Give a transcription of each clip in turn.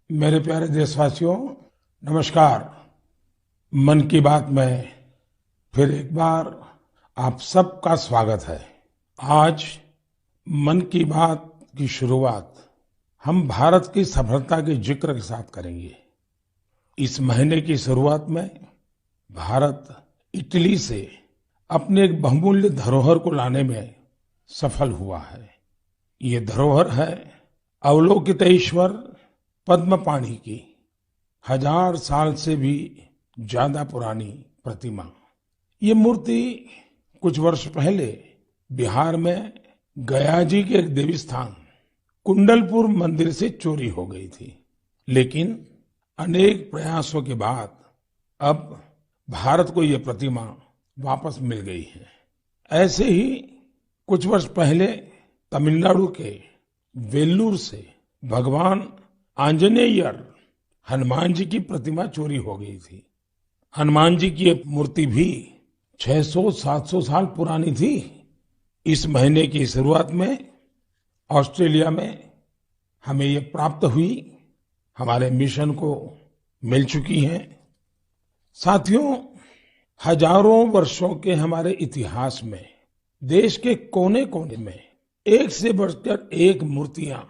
मेरे प्यारे देशवासियों, नमस्कार। मन की बात में फिर एक बार आप सबका स्वागत है। आज मन की बात की शुरुआत हम भारत की सफलता के जिक्र के साथ करेंगे। इस महीने की शुरुआत में भारत इटली से अपने एक बहुमूल्य धरोहर को लाने में सफल हुआ है। ये धरोहर है अवलोकितेश्वर पद्मपाणि की 1000 साल से भी ज्यादा पुरानी प्रतिमा। ये मूर्ति कुछ वर्ष पहले बिहार में गया जी के एक देवी स्थान कुंडलपुर मंदिर से चोरी हो गई थी, लेकिन अनेक प्रयासों के बाद अब भारत को ये प्रतिमा वापस मिल गई है। ऐसे ही कुछ वर्ष पहले तमिलनाडु के वेल्लूर से भगवान आंजनेयर हनुमान जी की प्रतिमा चोरी हो गई थी। हनुमान जी की ये मूर्ति भी 600-700 साल पुरानी थी। इस महीने की शुरुआत में ऑस्ट्रेलिया में हमें ये प्राप्त हुई, हमारे मिशन को मिल चुकी हैं। साथियों, हजारों वर्षों के हमारे इतिहास में देश के कोने कोने में एक से बढ़कर एक मूर्तियां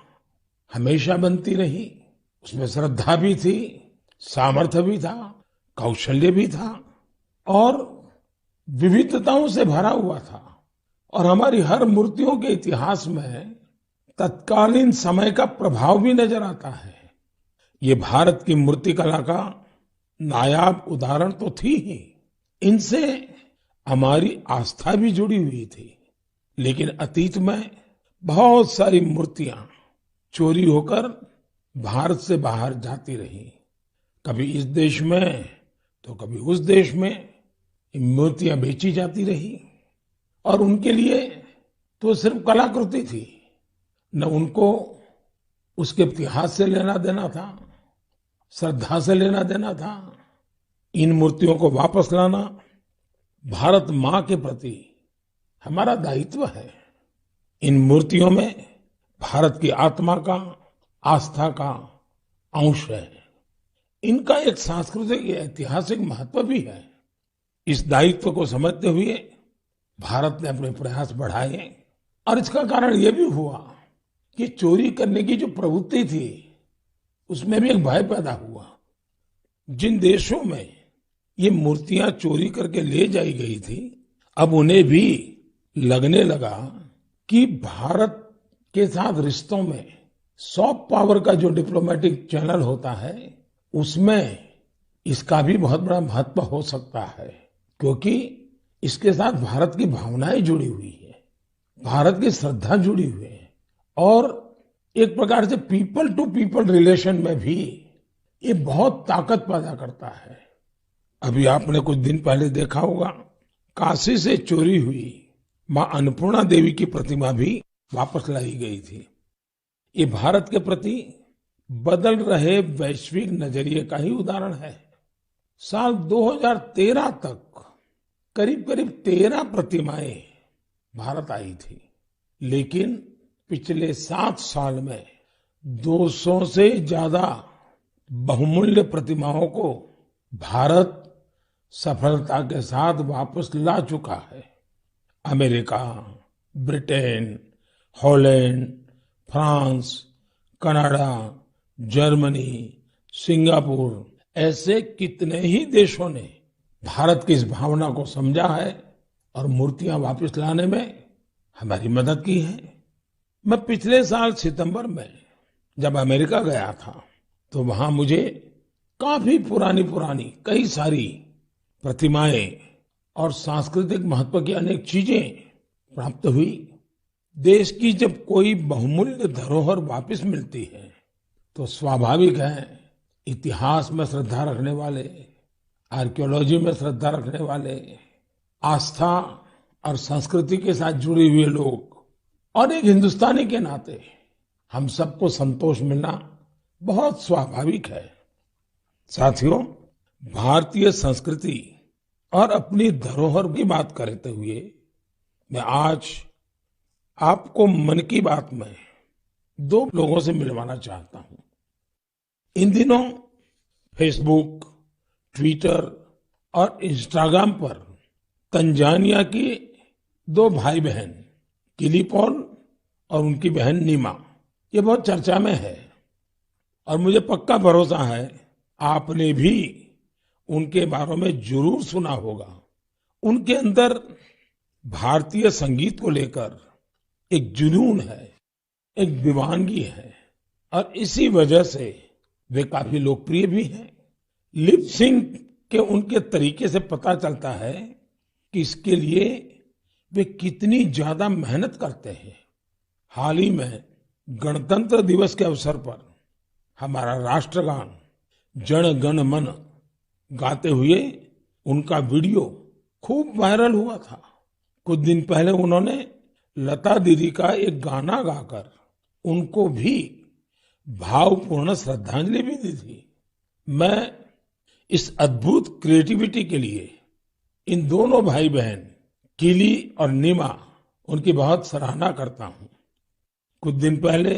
हमेशा बनती रही। उसमें श्रद्धा भी थी, सामर्थ्य भी था, कौशल्य भी था और विविधताओं से भरा हुआ था। और हमारी हर मूर्तियों के इतिहास में तत्कालीन समय का प्रभाव भी नजर आता है। ये भारत की मूर्तिकला का नायाब उदाहरण तो थी ही, इनसे हमारी आस्था भी जुड़ी हुई थी। लेकिन अतीत में बहुत सारी मूर्तियां चोरी होकर भारत से बाहर जाती रही। कभी इस देश में तो कभी उस देश में ये मूर्तियां बेची जाती रही। और उनके लिए तो सिर्फ कलाकृति थी, न उनको उसके इतिहास से लेना देना था, श्रद्धा से लेना देना था। इन मूर्तियों को वापस लाना भारत माँ के प्रति हमारा दायित्व है। इन मूर्तियों में भारत की आत्मा का, आस्था का अंश है। इनका एक सांस्कृतिक ऐतिहासिक महत्व भी है। इस दायित्व को समझते हुए भारत ने अपने प्रयास बढ़ाए और इसका कारण यह भी हुआ कि चोरी करने की जो प्रवृत्ति थी उसमें भी एक भय पैदा हुआ। जिन देशों में ये मूर्तियां चोरी करके ले जाई गई थी, अब उन्हें भी लगने लगा कि भारत के साथ रिश्तों में सॉफ्ट पावर का जो डिप्लोमेटिक चैनल होता है उसमें इसका भी बहुत बड़ा महत्व हो सकता है, क्योंकि इसके साथ भारत की भावनाएं जुड़ी हुई है, भारत की श्रद्धा जुड़ी हुई है और एक प्रकार से पीपल टू पीपल रिलेशन में भी ये बहुत ताकत पैदा करता है। अभी आपने कुछ दिन पहले देखा होगा, काशी से चोरी हुई मां अन्नपूर्णा देवी की प्रतिमा भी वापस लाई गई थी। ये भारत के प्रति बदल रहे वैश्विक नजरिए का ही उदाहरण है। साल 2013 तक करीब करीब 13 प्रतिमाएं भारत आई थी, लेकिन पिछले 7 साल में 200 से ज्यादा बहुमूल्य प्रतिमाओं को भारत सफलता के साथ वापस ला चुका है। America, Britain, Holland, France, Canada, Germany, Singapore ऐसे कितने ही देशों ने भारत की इस भावना को समझा है और मूर्तियां वापस लाने में हमारी मदद की है। मैं पिछले साल सितंबर में जब अमेरिका गया था तो वहां मुझे काफी पुरानी पुरानी कई सारी प्रतिमाएं और सांस्कृतिक महत्व की अनेक चीजें प्राप्त हुई। देश की जब कोई बहुमूल्य धरोहर वापस मिलती है तो स्वाभाविक है इतिहास में श्रद्धा रखने वाले, आर्कियोलॉजी में श्रद्धा रखने वाले, आस्था और संस्कृति के साथ जुड़े हुए लोग और एक हिंदुस्तानी के नाते हम सबको संतोष मिलना बहुत स्वाभाविक है। साथियों, भारतीय संस्कृति और अपनी धरोहर की बात करते हुए मैं आज आपको मन की बात में 2 लोगों से मिलवाना चाहता हूं। इन दिनों फेसबुक, ट्विटर और इंस्टाग्राम पर तंजानिया की दो भाई बहन किली पॉल और उनकी बहन नीमा ये बहुत चर्चा में है और मुझे पक्का भरोसा है आपने भी उनके बारे में जरूर सुना होगा। उनके अंदर भारतीय संगीत को लेकर एक जुनून है, एक दीवानगी है और इसी वजह से वे काफी लोकप्रिय भी हैं। लिप सिंक के उनके तरीके से पता चलता है कि इसके लिए वे कितनी ज्यादा मेहनत करते हैं। हाल ही में गणतंत्र दिवस के अवसर पर हमारा राष्ट्रगान जन गण मन गाते हुए उनका वीडियो खूब वायरल हुआ था। कुछ दिन पहले उन्होंने लता दीदी का एक गाना गाकर उनको भी भावपूर्ण श्रद्धांजलि भी दी थी। मैं इस अद्भुत क्रिएटिविटी के लिए इन दोनों भाई बहन किली और नीमा उनकी बहुत सराहना करता हूं। कुछ दिन पहले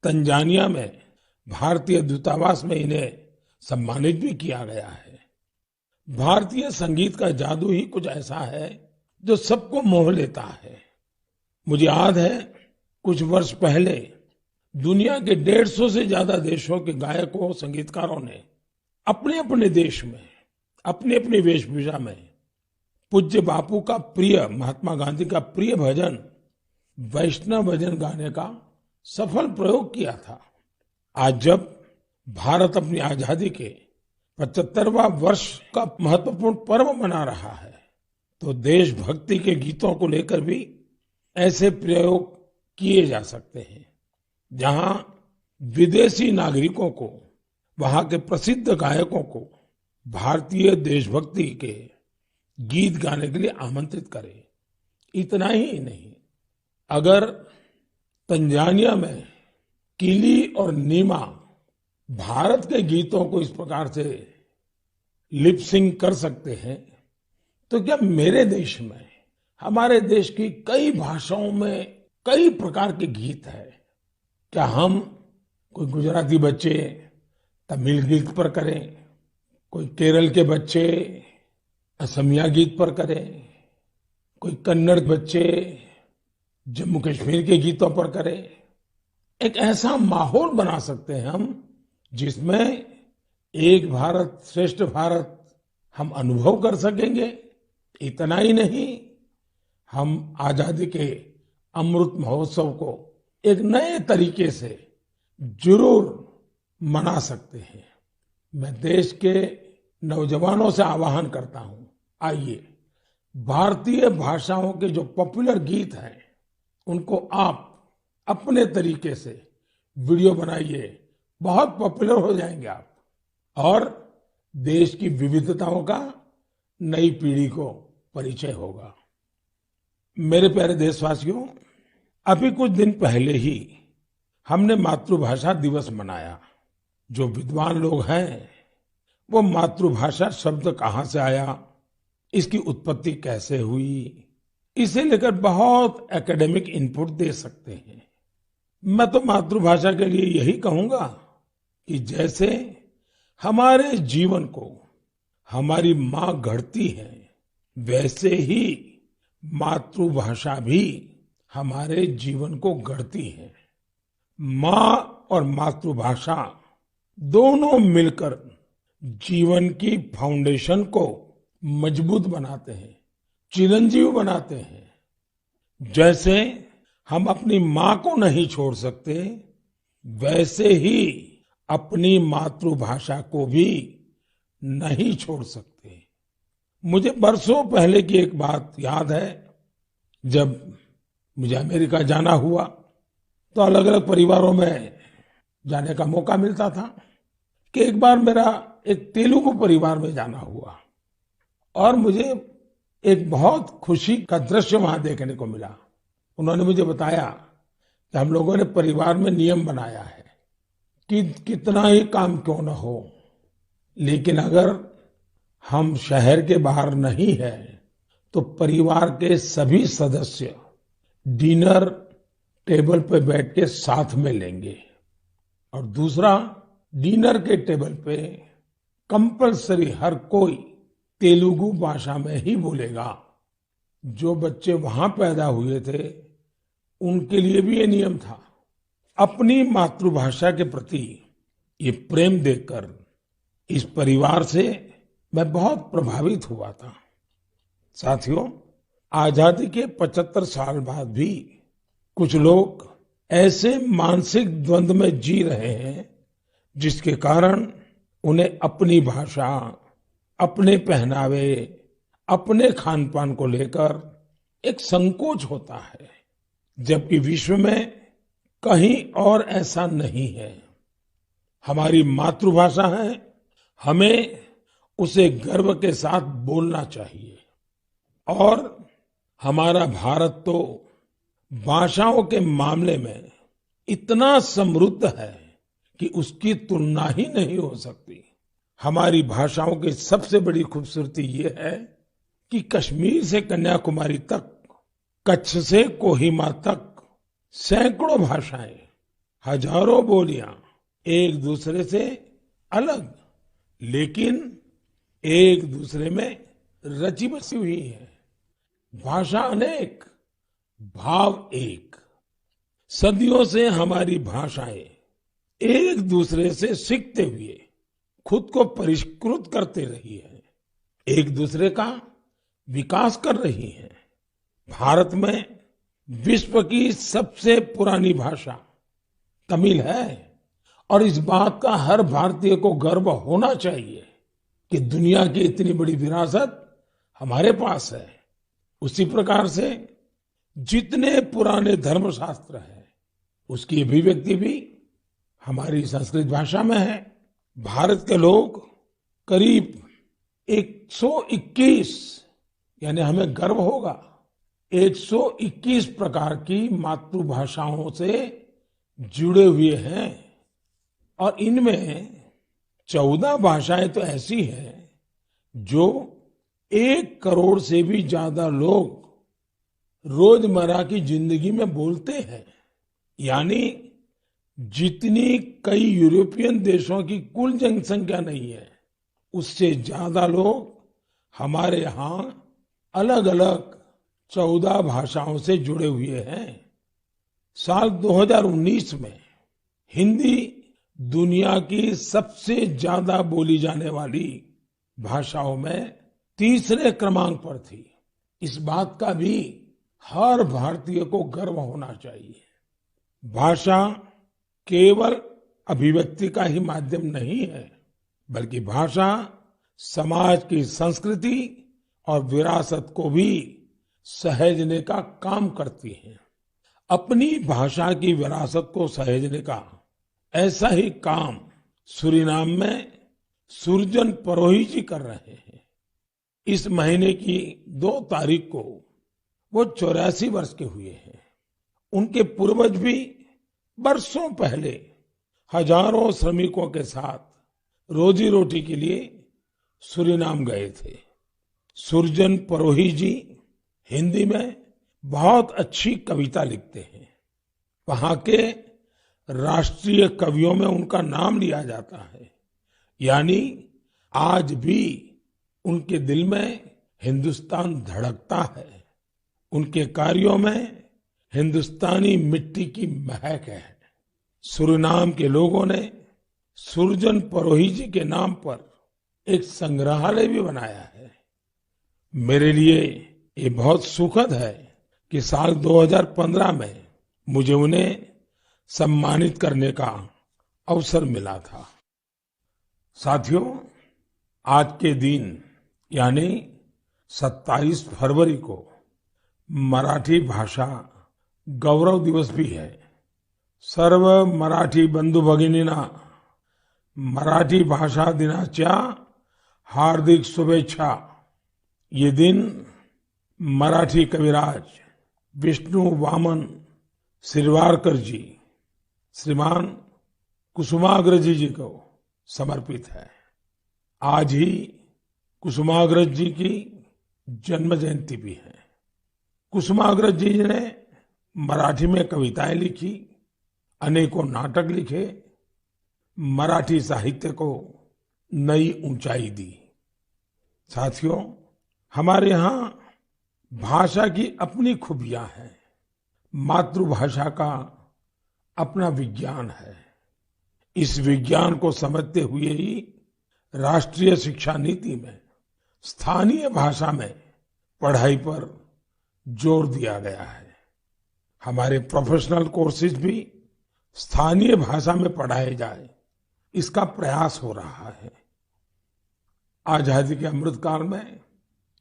तंजानिया में भारतीय दूतावास में इन्हें सम्मानित भी किया गया है। भारतीय संगीत का जादू ही कुछ ऐसा है जो सबको मोह लेता है। मुझे याद है कुछ वर्ष पहले दुनिया के 150 से ज्यादा देशों के गायकों संगीतकारों ने अपने अपने देश में अपनी अपनी वेशभूषा में पूज्य बापू का प्रिय, महात्मा गांधी का प्रिय भजन वैष्णव भजन गाने का सफल प्रयोग किया था। आज जब भारत अपनी आजादी के 75वां वर्ष का महत्वपूर्ण पर्व मना रहा है तो देशभक्ति के गीतों को लेकर भी ऐसे प्रयोग किए जा सकते हैं जहां विदेशी नागरिकों को, वहां के प्रसिद्ध गायकों को भारतीय देशभक्ति के गीत गाने के लिए आमंत्रित करें। इतना ही नहीं, अगर तंजानिया में किली और नीमा भारत के गीतों को इस प्रकार से लिप सिंक कर सकते हैं तो क्या मेरे देश में, हमारे देश की कई भाषाओं में कई प्रकार के गीत हैं, क्या हम कोई गुजराती बच्चे तमिल गीत पर करें, कोई केरल के बच्चे असमिया गीत पर करें, कोई कन्नड़ बच्चे जम्मू कश्मीर के गीतों पर करें। एक ऐसा माहौल बना सकते हैं हम जिसमें एक भारत श्रेष्ठ भारत हम अनुभव कर सकेंगे। इतना ही नहीं, हम आजादी के अमृत महोत्सव को एक नए तरीके से जरूर मना सकते हैं। मैं देश के नौजवानों से आह्वान करता हूं, आइए भारतीय भाषाओं के जो पॉपुलर गीत हैं उनको आप अपने तरीके से वीडियो बनाइए, बहुत पॉपुलर हो जाएंगे आप और देश की विविधताओं का नई पीढ़ी को परिचय होगा। मेरे प्यारे देशवासियों, अभी कुछ दिन पहले ही हमने मातृभाषा दिवस मनाया। जो विद्वान लोग हैं वो मातृभाषा शब्द कहां से आया, इसकी उत्पत्ति कैसे हुई, इसे लेकर बहुत एकेडमिक इनपुट दे सकते हैं। मैं तो मातृभाषा के लिए यही कहूंगा कि जैसे हमारे जीवन को हमारी माँ गढ़ती है, वैसे ही मातृभाषा भी हमारे जीवन को गढ़ती है। माँ और मातृभाषा दोनों मिलकर जीवन की फाउंडेशन को मजबूत बनाते हैं, चिरंजीव बनाते हैं। जैसे हम अपनी माँ को नहीं छोड़ सकते, वैसे ही अपनी मातृभाषा को भी नहीं छोड़ सकते। मुझे बरसों पहले की एक बात याद है। जब मुझे अमेरिका जाना हुआ तो अलग अलग परिवारों में जाने का मौका मिलता था कि एक बार मेरा एक तेलुगु परिवार में जाना हुआ और मुझे एक बहुत खुशी का दृश्य वहां देखने को मिला। उन्होंने मुझे बताया कि हम लोगों ने परिवार में नियम बनाया है कि कितना ही काम क्यों न हो, लेकिन अगर हम शहर के बाहर नहीं है तो परिवार के सभी सदस्य डिनर टेबल पर बैठ के साथ में लेंगे। और दूसरा, डिनर के टेबल पे कंपलसरी हर कोई तेलुगु भाषा में ही बोलेगा। जो बच्चे वहां पैदा हुए थे उनके लिए भी ये नियम था। अपनी मातृभाषा के प्रति ये प्रेम देखकर इस परिवार से मैं बहुत प्रभावित हुआ था। साथियों, आजादी के 75 साल बाद भी कुछ लोग ऐसे मानसिक द्वंद में जी रहे हैं जिसके कारण उन्हें अपनी भाषा, अपने पहनावे, अपने खान पान को लेकर एक संकोच होता है, जबकि विश्व में कहीं और ऐसा नहीं है। हमारी मातृभाषा है, हमें उसे गर्व के साथ बोलना चाहिए। और हमारा भारत तो भाषाओं के मामले में इतना समृद्ध है कि उसकी तुलना ही नहीं हो सकती। हमारी भाषाओं की सबसे बड़ी खूबसूरती ये है कि कश्मीर से कन्याकुमारी तक, कच्छ से कोहिमा तक सैकड़ों भाषाएं, हजारों बोलियां एक दूसरे से अलग लेकिन एक दूसरे में रची बसी हुई है। भाषा अनेक, भाव एक। सदियों से हमारी भाषाएं एक दूसरे से सीखते हुए खुद को परिष्कृत करते रही है, एक दूसरे का विकास कर रही है। भारत में विश्व की सबसे पुरानी भाषा तमिल है और इस बात का हर भारतीय को गर्व होना चाहिए कि दुनिया की इतनी बड़ी विरासत हमारे पास है। उसी प्रकार से जितने पुराने धर्मशास्त्र हैं उसकी अभिव्यक्ति भी हमारी संस्कृत भाषा में है। भारत के लोग करीब 121, यानी हमें गर्व होगा, 121 प्रकार की मातृभाषाओं से जुड़े हुए हैं और इनमें 14 भाषाएं तो ऐसी हैं जो 1 करोड़ से भी ज्यादा लोग रोजमर्रा की जिंदगी में बोलते हैं। यानी जितनी कई यूरोपियन देशों की कुल जनसंख्या नहीं है, उससे ज्यादा लोग हमारे यहाँ अलग अलग 14 भाषाओं से जुड़े हुए हैं। साल 2019 में हिंदी दुनिया की सबसे ज्यादा बोली जाने वाली भाषाओं में तीसरे क्रमांक पर थी। इस बात का भी हर भारतीय को गर्व होना चाहिए। भाषा केवल अभिव्यक्ति का ही माध्यम नहीं है, बल्कि भाषा समाज की संस्कृति और विरासत को भी सहेजने का काम करती है। अपनी भाषा की विरासत को सहेजने का ऐसा ही काम सूरीनाम में सुरजन परोही जी कर रहे हैं। इस महीने की 2 तारीख को वो 84 वर्ष के हुए हैं। उनके पूर्वज भी बरसों पहले हजारों श्रमिकों के साथ रोजी रोटी के लिए सूरीनाम गए थे। सुरजन परोही जी हिंदी में बहुत अच्छी कविता लिखते हैं। वहां के राष्ट्रीय कवियों में उनका नाम लिया जाता है। यानी आज भी उनके दिल में हिंदुस्तान धड़कता है। उनके कार्यों में हिंदुस्तानी मिट्टी की महक है। सूरीनाम के लोगों ने सुरजन परोही जी के नाम पर एक संग्रहालय भी बनाया है। मेरे लिए ये बहुत सुखद है कि साल 2015 में मुझे उन्हें सम्मानित करने का अवसर मिला था। साथियों, आज के दिन यानी 27 फरवरी को मराठी भाषा गौरव दिवस भी है। सर्व मराठी बंधू भगिनींना मराठी भाषा दिनाच्या हार्दिक शुभेच्छा। ये दिन मराठी कविराज विष्णु वामन शिरवाडकर जी, श्रीमान कुसुमाग्रज जी को समर्पित है। आज ही कुसुमाग्रज जी की जन्म जयंती भी है। कुसुमाग्रज जी ने मराठी में कविताएं लिखी, अनेकों नाटक लिखे। मराठी साहित्य को नई ऊंचाई दी। साथियों, हमारे यहाँ भाषा की अपनी खूबियां हैं। मातृभाषा का अपना विज्ञान है। इस विज्ञान को समझते हुए ही राष्ट्रीय शिक्षा नीति में स्थानीय भाषा में पढ़ाई पर जोर दिया गया है। हमारे प्रोफेशनल कोर्सेज भी स्थानीय भाषा में पढ़ाए जाए, इसका प्रयास हो रहा है। आजादी के अमृतकाल में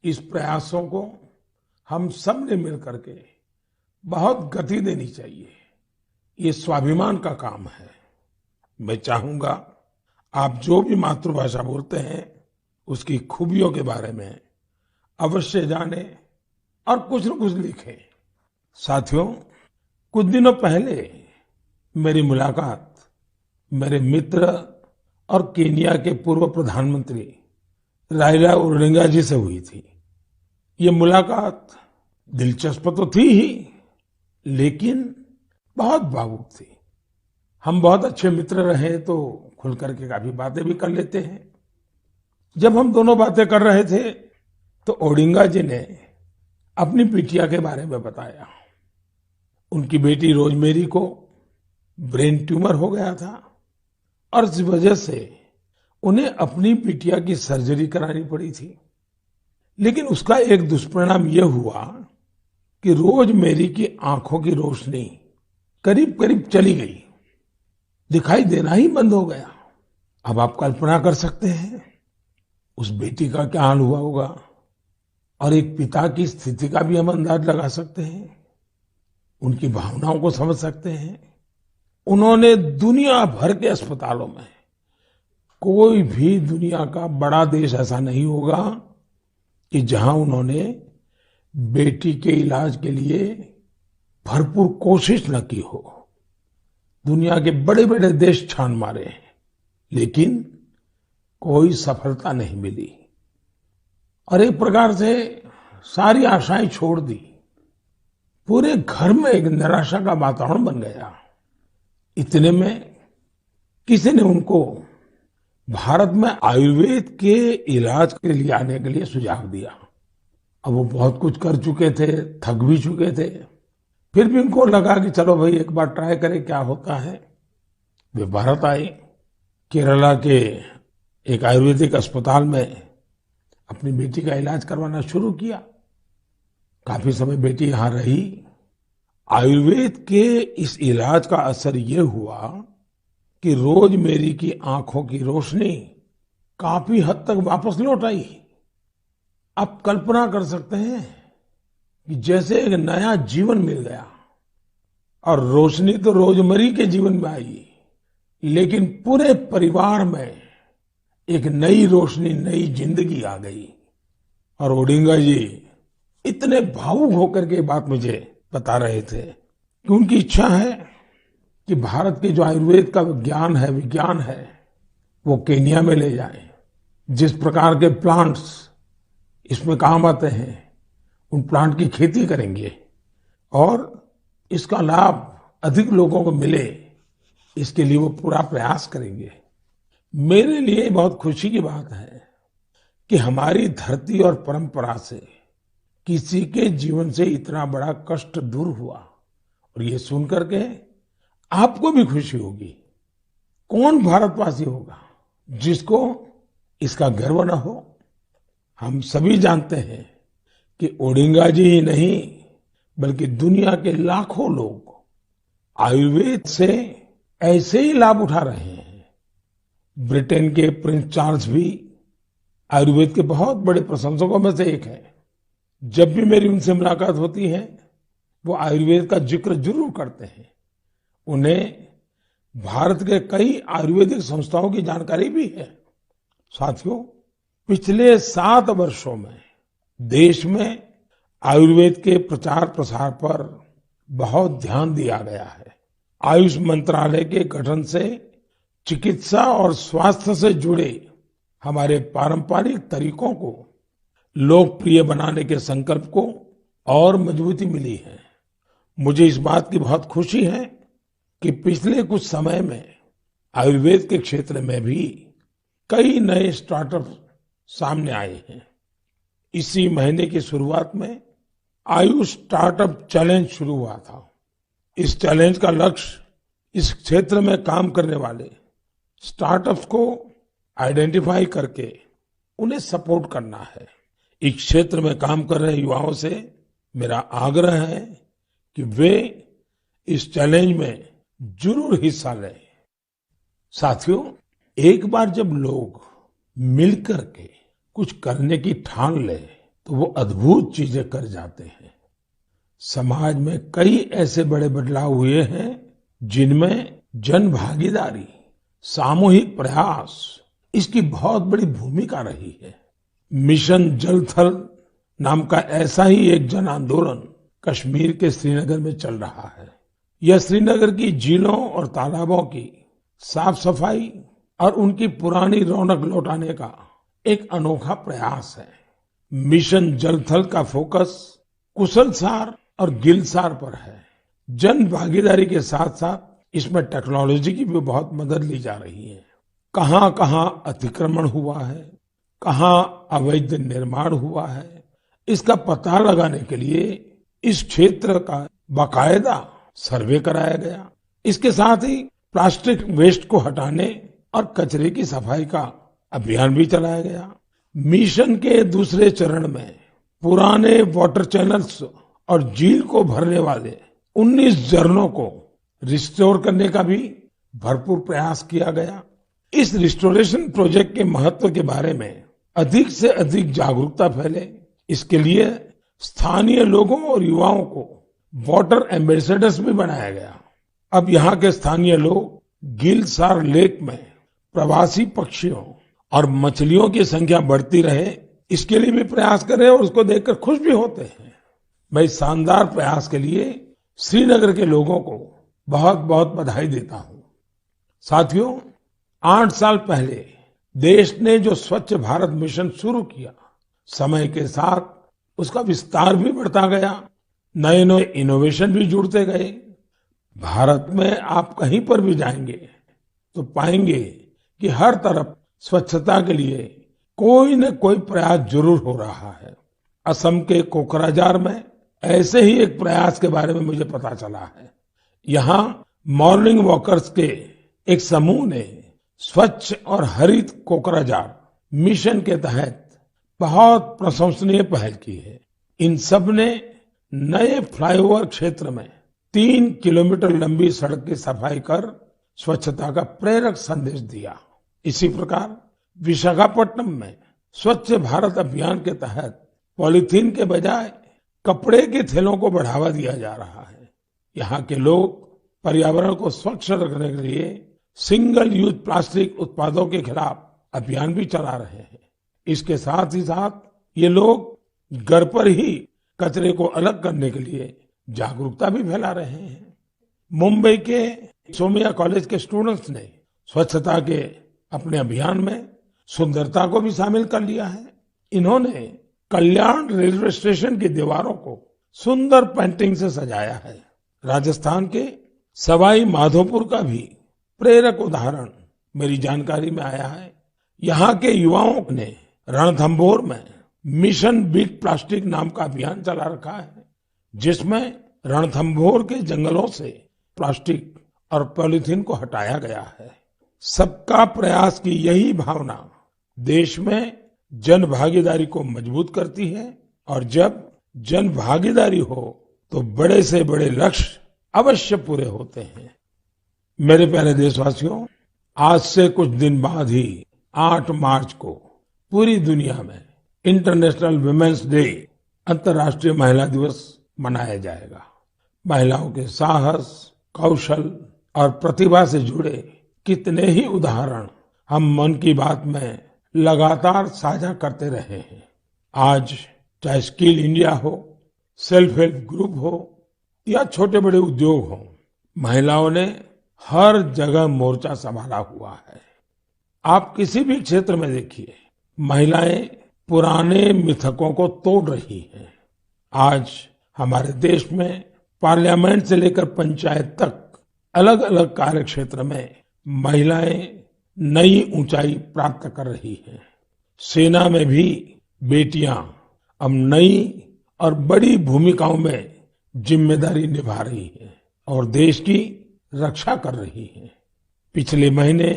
इस प्रयासों को हम सब ने मिलकर के बहुत गति देनी चाहिए। ये स्वाभिमान का काम है। मैं चाहूंगा आप जो भी मातृभाषा बोलते हैं उसकी खूबियों के बारे में अवश्य जानें और कुछ न कुछ लिखें। साथियों, कुछ दिनों पहले मेरी मुलाकात मेरे मित्र और केन्या के पूर्व प्रधानमंत्री राइला ओडिंगा जी से हुई थी। ये मुलाकात दिलचस्प तो थी ही, लेकिन बहुत भावुक थी। हम बहुत अच्छे मित्र रहे तो खुल करके काफी बातें भी कर लेते हैं। जब हम दोनों बातें कर रहे थे तो ओडिंगा जी ने अपनी बिटिया के बारे में बताया। उनकी बेटी रोजमेरी को ब्रेन ट्यूमर हो गया था और इस वजह से उन्हें अपनी बिटिया की सर्जरी करानी पड़ी थी। लेकिन उसका एक दुष्परिणाम यह हुआ कि रोजमेरी की आंखों की रोशनी करीब करीब चली गई, दिखाई देना ही बंद हो गया। अब आप कल्पना कर सकते हैं उस बेटी का क्या हाल हुआ होगा, और एक पिता की स्थिति का भी हम अंदाज लगा सकते हैं, उनकी भावनाओं को समझ सकते हैं। उन्होंने दुनिया भर के अस्पतालों में, कोई भी दुनिया का बड़ा देश ऐसा नहीं होगा कि जहां उन्होंने बेटी के इलाज के लिए भरपूर कोशिश न की हो। दुनिया के बड़े बड़े देश छान मारे, लेकिन कोई सफलता नहीं मिली और एक प्रकार से सारी आशाएं छोड़ दी। पूरे घर में एक निराशा का वातावरण बन गया। इतने में किसी ने उनको भारत में आयुर्वेद के इलाज के लिए आने के लिए सुझाव दिया। अब वो बहुत कुछ कर चुके थे, थक भी चुके थे, फिर भी उनको लगा कि चलो भाई एक बार ट्राई करें क्या होता है। वे भारत आए, केरला के एक आयुर्वेदिक अस्पताल में अपनी बेटी का इलाज करवाना शुरू किया। काफी समय बेटी यहां रही। आयुर्वेद के इस इलाज का असर यह हुआ कि रोजमेरी की आंखों की रोशनी काफी हद तक वापस लौट आई। आप कल्पना कर सकते हैं कि जैसे एक नया जीवन मिल गया। और रोशनी तो रोजमेरी के जीवन में आई, लेकिन पूरे परिवार में एक नई रोशनी, नई जिंदगी आ गई। और ओडिंगा जी इतने भावुक होकर के बात मुझे बता रहे थे कि उनकी इच्छा है कि भारत के जो आयुर्वेद का ज्ञान है, विज्ञान है, वो केन्या में ले जाएं। जिस प्रकार के प्लांट्स इसमें काम आते हैं, उन प्लांट की खेती करेंगे और इसका लाभ अधिक लोगों को मिले, इसके लिए वो पूरा प्रयास करेंगे। मेरे लिए बहुत खुशी की बात है कि हमारी धरती और परंपरा से किसी के जीवन से इतना बड़ा कष्ट दूर हुआ। और ये सुनकर के आपको भी खुशी होगी। कौन भारतवासी होगा जिसको इसका गर्व न हो। हम सभी जानते हैं कि ओडिंगा जी ही नहीं, बल्कि दुनिया के लाखों लोग आयुर्वेद से ऐसे ही लाभ उठा रहे हैं। ब्रिटेन के प्रिंस चार्ल्स भी आयुर्वेद के बहुत बड़े प्रशंसकों में से एक है। जब भी मेरी उनसे मुलाकात होती है, वो आयुर्वेद का जिक्र जरूर करते हैं। उन्हें भारत के कई आयुर्वेदिक संस्थाओं की जानकारी भी है। साथियों, पिछले 7 वर्षों में देश में आयुर्वेद के प्रचार प्रसार पर बहुत ध्यान दिया गया है। आयुष मंत्रालय के गठन से चिकित्सा और स्वास्थ्य से जुड़े हमारे पारंपरिक तरीकों को लोकप्रिय बनाने के संकल्प को और मजबूती मिली है। मुझे इस बात की बहुत खुशी है कि पिछले कुछ समय में आयुर्वेद के क्षेत्र में भी कई नए स्टार्टअप सामने आए हैं। इसी महीने की शुरुआत में आयुष स्टार्टअप चैलेंज शुरू हुआ था। इस चैलेंज का लक्ष्य इस क्षेत्र में काम करने वाले स्टार्टअप्स को आइडेंटिफाई करके उन्हें सपोर्ट करना है। इस क्षेत्र में काम कर रहे युवाओं से मेरा आग्रह है कि वे इस चैलेंज में जरूर हिस्सा लें। साथियों, एक बार जब लोग मिलकर के कुछ करने की ठान ले तो वो अद्भुत चीजें कर जाते हैं। समाज में कई ऐसे बड़े बदलाव हुए हैं जिनमें जन भागीदारी, सामूहिक प्रयास इसकी बहुत बड़ी भूमिका रही है। मिशन जल थल नाम का ऐसा ही एक जन आंदोलन कश्मीर के श्रीनगर में चल रहा है। यह श्रीनगर की झीलों और तालाबों की साफ सफाई और उनकी पुरानी रौनक लौटाने का एक अनोखा प्रयास है। मिशन जल थल का फोकस कुशलसार और गिलसार पर है। जन भागीदारी के साथ साथ इसमें टेक्नोलॉजी की भी बहुत मदद ली जा रही है। कहाँ कहाँ अतिक्रमण हुआ है, कहाँ अवैध निर्माण हुआ है, इसका पता लगाने के लिए इस क्षेत्र का बाकायदा सर्वे कराया गया। इसके साथ ही प्लास्टिक वेस्ट को हटाने और कचरे की सफाई का अभियान भी चलाया गया। मिशन के दूसरे चरण में पुराने वाटर चैनल्स और झील को भरने वाले 19 झरनों को रिस्टोर करने का भी भरपूर प्रयास किया गया। इस रिस्टोरेशन प्रोजेक्ट के महत्व के बारे में अधिक से अधिक जागरूकता फैले, इसके लिए स्थानीय लोगों और युवाओं को वाटर एम्बेसडर्स भी बनाया गया। अब यहाँ के स्थानीय लोग गिलसार लेक में प्रवासी पक्षियों और मछलियों की संख्या बढ़ती रहे, इसके लिए भी प्रयास कर रहे हैं और उसको देखकर खुश भी होते हैं। मैं इस शानदार प्रयास के लिए श्रीनगर के लोगों को बहुत बहुत बधाई देता हूँ। साथियों, 8 साल पहले देश ने जो स्वच्छ भारत मिशन शुरू किया, समय के साथ उसका विस्तार भी बढ़ता गया, नए नए इनोवेशन भी जुड़ते गए। भारत में आप कहीं पर भी जाएंगे तो पाएंगे कि हर तरफ स्वच्छता के लिए कोई न कोई प्रयास जरूर हो रहा है। असम के कोकराझार में ऐसे ही एक प्रयास के बारे में मुझे पता चला है। यहाँ मॉर्निंग वॉकर्स के एक समूह ने स्वच्छ और हरित कोकराझार मिशन के तहत बहुत प्रशंसनीय पहल की है। इन सब ने नए फ्लाईओवर क्षेत्र में 3 किलोमीटर लंबी सड़क की सफाई कर स्वच्छता का प्रेरक संदेश दिया। इसी प्रकार विशाखापट्टनम में स्वच्छ भारत अभियान के तहत पॉलीथीन के बजाय कपड़े के थैलों को बढ़ावा दिया जा रहा है। यहाँ के लोग पर्यावरण को स्वच्छ रखने के लिए सिंगल यूज प्लास्टिक उत्पादों के खिलाफ अभियान भी चला रहे हैं। इसके साथ ही साथ ये लोग घर पर ही कचरे को अलग करने के लिए जागरूकता भी फैला रहे हैं। मुंबई के सोमिया कॉलेज के स्टूडेंट्स ने स्वच्छता के अपने अभियान में सुंदरता को भी शामिल कर लिया है। इन्होंने कल्याण रेलवे स्टेशन की दीवारों को सुंदर पेंटिंग से सजाया है। राजस्थान के सवाई माधोपुर का भी प्रेरक उदाहरण मेरी जानकारी में आया है। यहाँ के युवाओं ने रणथंभौर में मिशन बीट प्लास्टिक नाम का अभियान चला रखा है, जिसमें रणथंभौर के जंगलों से प्लास्टिक और पॉलीथीन को हटाया गया है। सबका प्रयास की यही भावना देश में जन भागीदारी को मजबूत करती है, और जब जन भागीदारी हो तो बड़े से बड़े लक्ष्य अवश्य पूरे होते हैं। मेरे प्यारे देशवासियों, आज से कुछ दिन बाद ही 8 मार्च को पूरी दुनिया में इंटरनेशनल वुमेन्स डे, अंतर्राष्ट्रीय महिला दिवस मनाया जाएगा। महिलाओं के साहस, कौशल और प्रतिभा से जुड़े कितने ही उदाहरण हम मन की बात में लगातार साझा करते रहे हैं। आज चाहे स्किल इंडिया हो, सेल्फ हेल्प ग्रुप हो या छोटे बड़े उद्योग हो, महिलाओं ने हर जगह मोर्चा संभाला हुआ है। आप किसी भी क्षेत्र में देखिए, महिलाएं पुराने मिथकों को तोड़ रही हैं। आज हमारे देश में पार्लियामेंट से लेकर पंचायत तक अलग अलग कार्य क्षेत्र में महिलाएं नई ऊंचाई प्राप्त कर रही हैं। सेना में भी बेटियां अब नई और बड़ी भूमिकाओं में जिम्मेदारी निभा रही हैं और देश की रक्षा कर रही हैं। पिछले महीने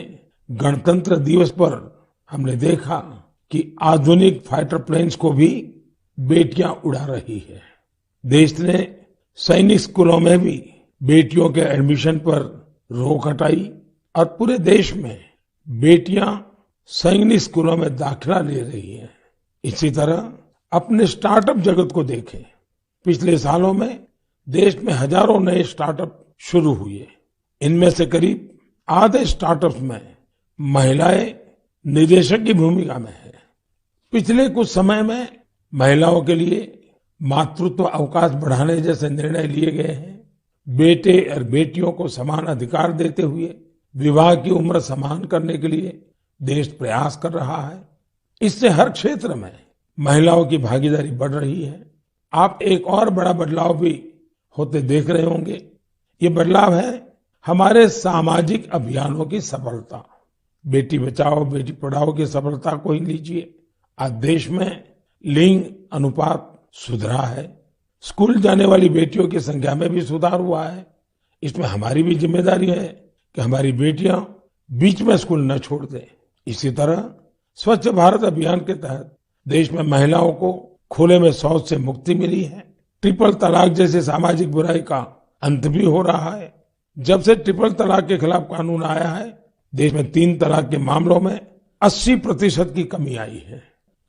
गणतंत्र दिवस पर हमने देखा कि आधुनिक फाइटर प्लेन्स को भी बेटियां उड़ा रही है। देश ने सैनिक स्कूलों में भी बेटियों के एडमिशन पर रोक हटाई और पूरे देश में बेटियां सैनिक स्कूलों में दाखिला ले रही हैं। इसी तरह अपने स्टार्टअप जगत को देखें। पिछले सालों में देश में हजारों नए स्टार्टअप शुरू हुए। इनमें से करीब आधे स्टार्टअप्स में महिलाएं निदेशक की भूमिका में है। पिछले कुछ समय में महिलाओं के लिए मातृत्व अवकाश बढ़ाने जैसे निर्णय लिए गए हैं। बेटे और बेटियों को समान अधिकार देते हुए विवाह की उम्र समान करने के लिए देश प्रयास कर रहा है। इससे हर क्षेत्र में महिलाओं की भागीदारी बढ़ रही है। आप एक और बड़ा बदलाव भी होते देख रहे होंगे। ये बदलाव है हमारे सामाजिक अभियानों की सफलता। बेटी बचाओ बेटी पढ़ाओ की सफलता को ही लीजिए। आज देश में लिंग अनुपात सुधरा है। स्कूल जाने वाली बेटियों की संख्या में भी सुधार हुआ है। इसमें हमारी भी जिम्मेदारी है कि हमारी बेटियां बीच में स्कूल न छोड़ दें। इसी तरह स्वच्छ भारत अभियान के तहत देश में महिलाओं को खुले में शौच से मुक्ति मिली है। ट्रिपल तलाक जैसी सामाजिक बुराई का अंत भी हो रहा है। जब से ट्रिपल तलाक के खिलाफ कानून आया है, देश में 3 तलाक के मामलों में 80% की कमी आई है।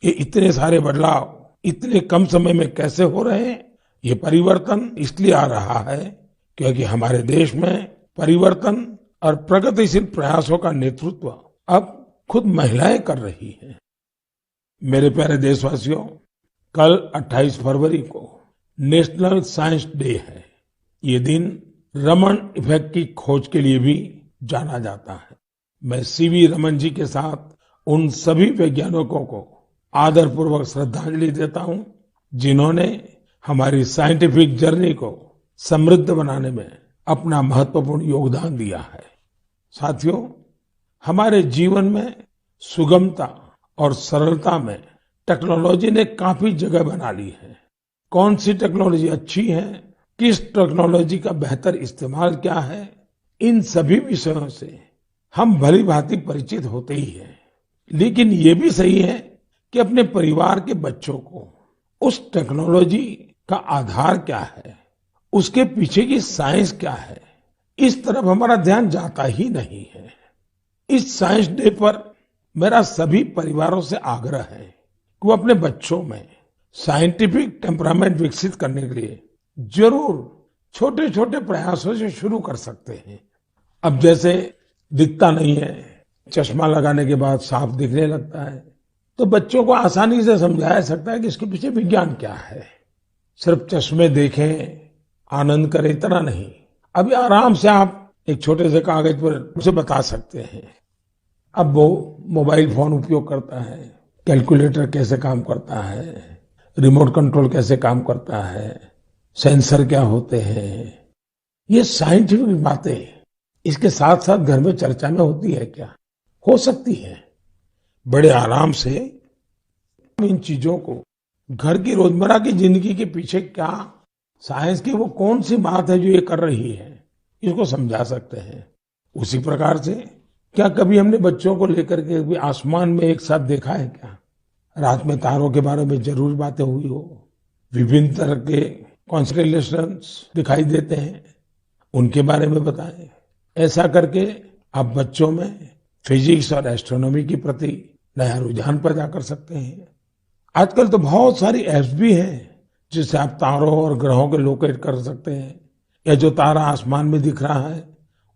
ये इतने सारे बदलाव इतने कम समय में कैसे हो रहे हैं? ये परिवर्तन इसलिए आ रहा है क्योंकि हमारे देश में परिवर्तन और प्रगतिशील प्रयासों का नेतृत्व अब खुद महिलाएं कर रही हैं। मेरे प्यारे देशवासियों, कल 28 फरवरी को नेशनल साइंस डे है। ये दिन रमन इफेक्ट की खोज के लिए भी जाना जाता है। मैं सीवी रमन जी के साथ उन सभी वैज्ञानिकों को आदरपूर्वक श्रद्धांजलि देता हूं जिन्होंने हमारी साइंटिफिक जर्नी को समृद्ध बनाने में अपना महत्वपूर्ण योगदान दिया है। साथियों, हमारे जीवन में सुगमता और सरलता में टेक्नोलॉजी ने काफी जगह बना ली है। कौन सी टेक्नोलॉजी अच्छी है, किस टेक्नोलॉजी का बेहतर इस्तेमाल क्या है, इन सभी विषयों से हम भली भांति परिचित होते ही हैं। लेकिन ये भी सही है कि अपने परिवार के बच्चों को उस टेक्नोलॉजी का आधार क्या है, उसके पीछे की साइंस क्या है, इस तरफ हमारा ध्यान जाता ही नहीं है। इस साइंस डे पर मेरा सभी परिवारों से आग्रह है कि वो अपने बच्चों में साइंटिफिक टेम्परामेंट विकसित करने के लिए जरूर छोटे छोटे प्रयासों से शुरू कर सकते हैं। अब जैसे दिखता नहीं है, चश्मा लगाने के बाद साफ दिखने लगता है, तो बच्चों को आसानी से समझाया सकता है कि इसके पीछे विज्ञान क्या है। सिर्फ चश्मे देखें, आनंद करें, इतना नहीं। अभी आराम से आप एक छोटे से कागज पर उसे बता सकते हैं। अब वो मोबाइल फोन उपयोग करता है, कैलकुलेटर कैसे काम करता है, रिमोट कंट्रोल कैसे काम करता है, सेंसर क्या होते हैं, ये साइंटिफिक बातें इसके साथ साथ घर में चर्चा में होती है क्या? हो सकती है। बड़े आराम से इन चीजों को घर की रोजमर्रा की जिंदगी के पीछे क्या साइंस की वो कौन सी बात है जो ये कर रही है, इसको समझा सकते हैं। उसी प्रकार से क्या कभी हमने बच्चों को लेकर के भी आसमान में एक साथ देखा है क्या? रात में तारों के बारे में जरूर बातें हुई हो, विभिन्न तरह के कॉन्स्टेलेशंस दिखाई देते हैं, उनके बारे में बताएं। ऐसा करके आप बच्चों में फिजिक्स और एस्ट्रोनॉमी के प्रति नया रुझान पैदा कर सकते हैं। आजकल तो बहुत सारी ऐप्स भी हैं जिससे आप तारों और ग्रहों को लोकेट कर सकते हैं, या जो तारा आसमान में दिख रहा है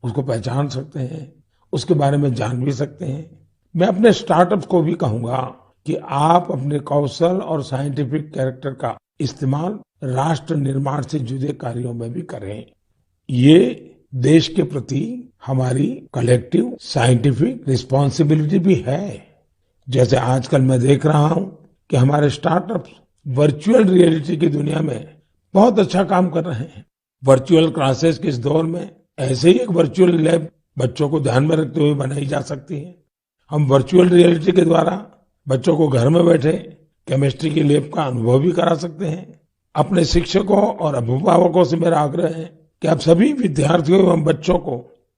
उसको पहचान सकते हैं, उसके बारे में जान भी सकते हैं। मैं अपने स्टार्टअप को भी कहूंगा कि आप अपने कौशल और साइंटिफिक कैरेक्टर का इस्तेमाल राष्ट्र निर्माण से जुड़े कार्यों में भी करें। ये देश के प्रति हमारी कलेक्टिव साइंटिफिक रिस्पॉन्सिबिलिटी भी है। जैसे आजकल मैं देख रहा हूं कि हमारे स्टार्टअप्स वर्चुअल रियलिटी की दुनिया में बहुत अच्छा काम कर रहे हैं। वर्चुअल क्लासेस के इस दौर में ऐसे ही एक वर्चुअल लैब बच्चों को ध्यान में रखते हुए बनाई जा सकती है। हम वर्चुअल रियलिटी के द्वारा बच्चों को घर में बैठे केमिस्ट्री की लैब का अनुभव भी करा सकते हैं। अपने शिक्षकों और अभिभावकों से मेरा आग्रह है कि आप सभी विद्यार्थियों एवं बच्चों को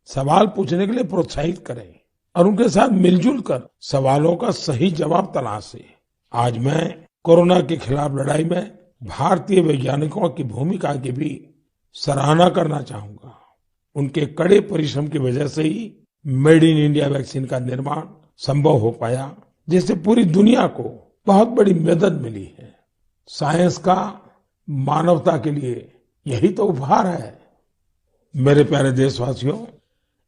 सवाल पूछने के लिए प्रोत्साहित करें और उनके साथ मिलजुल कर सवालों का सही जवाब तलाशें। आज मैं कोरोना के खिलाफ लड़ाई में भारतीय वैज्ञानिकों की भूमिका की भी सराहना करना चाहूंगा। उनके कड़े परिश्रम की वजह से he made in India vaccine का निर्माण संभव हो पाया, जिससे पूरी दुनिया को बहुत बड़ी मदद मिली है। साइंस का मानवता के लिए यही तो उपहार है। मेरे प्यारे देशवासियों,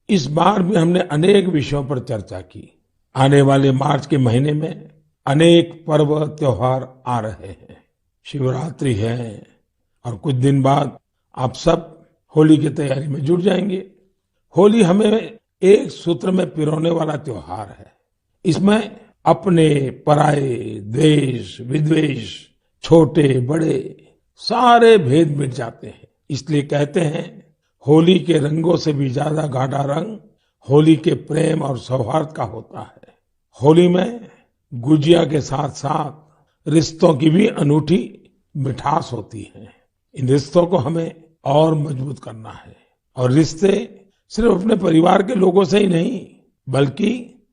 इस बार भी हमने अनेक विषयों पर चर्चा की। आने वाले मार्च के महीने में अनेक पर्व त्योहार आ रहे हैं। शिवरात्रि है और कुछ दिन बाद आप सब होली की तैयारी में जुट जाएंगे। होली हमें एक सूत्र में पिरोने वाला त्योहार है। इसमें अपने पराये, द्वेष विद्वेष, छोटे बड़े सारे भेद मिट जाते हैं। इसलिए कहते हैं, होली के रंगों से भी ज्यादा गाढ़ा रंग होली के प्रेम और सौहार्द का होता है। होली में गुजिया के साथ साथ रिश्तों की भी अनूठी मिठास होती है। इन रिश्तों को हमें और मजबूत करना है और रिश्ते सिर्फ अपने परिवार के लोगों से ही नहीं, बल्कि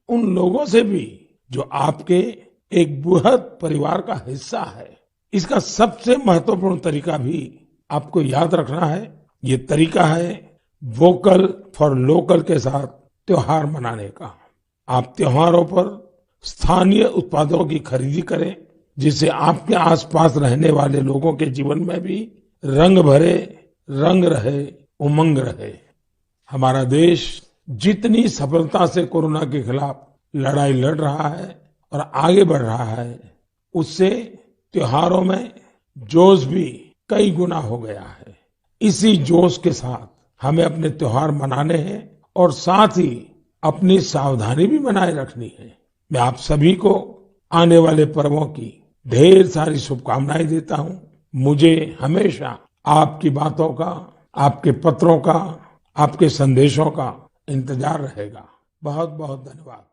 उन लोगों से भी जो आपके एक बृहद परिवार का हिस्सा है। इसका सबसे महत्वपूर्ण तरीका भी आपको याद रखना है। ये तरीका है वोकल फॉर लोकल के साथ त्योहार मनाने का। आप त्योहारों पर स्थानीय उत्पादों की खरीदी करें, जिससे आपके आसपास रहने वाले लोगों के जीवन में भी रंग भरे, रंग रहे, उमंग रहे। हमारा देश जितनी सफलता से कोरोना के खिलाफ लड़ाई लड़ रहा है और आगे बढ़ रहा है, उससे त्योहारों में जोश भी कई गुना हो गया है। इसी जोश के साथ हमें अपने त्योहार मनाने हैं और साथ ही अपनी सावधानी भी बनाए रखनी है। मैं आप सभी को आने वाले पर्वों की ढेर सारी शुभकामनाएं देता हूं। मुझे हमेशा आपकी बातों का, आपके पत्रों का, आपके संदेशों का इंतजार रहेगा। बहुत बहुत धन्यवाद।